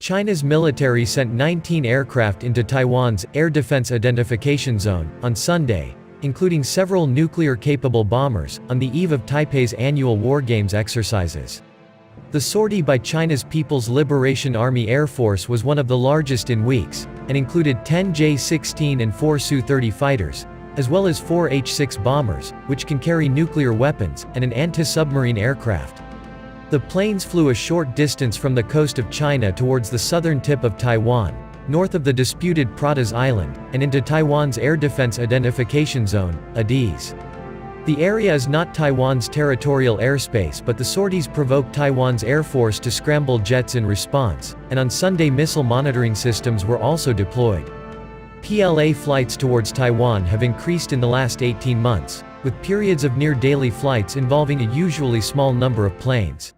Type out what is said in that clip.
China's military sent 19 aircraft into Taiwan's Air Defense Identification Zone on Sunday, including several nuclear-capable bombers, on the eve of Taipei's annual War Games exercises. The sortie by China's People's Liberation Army Air Force was one of the largest in weeks, and included 10 J-16 and 4 Su-30 fighters, as well as 4 H-6 bombers, which can carry nuclear weapons, and an anti-submarine aircraft. The planes flew a short distance from the coast of China towards the southern tip of Taiwan, north of the disputed Pratas Island, and into Taiwan's Air Defense Identification Zone, ADIZ. The area is not Taiwan's territorial airspace, but the sorties provoked Taiwan's Air Force to scramble jets in response, and on Sunday missile monitoring systems were also deployed. PLA flights towards Taiwan have increased in the last 18 months, with periods of near-daily flights involving a usually small number of planes.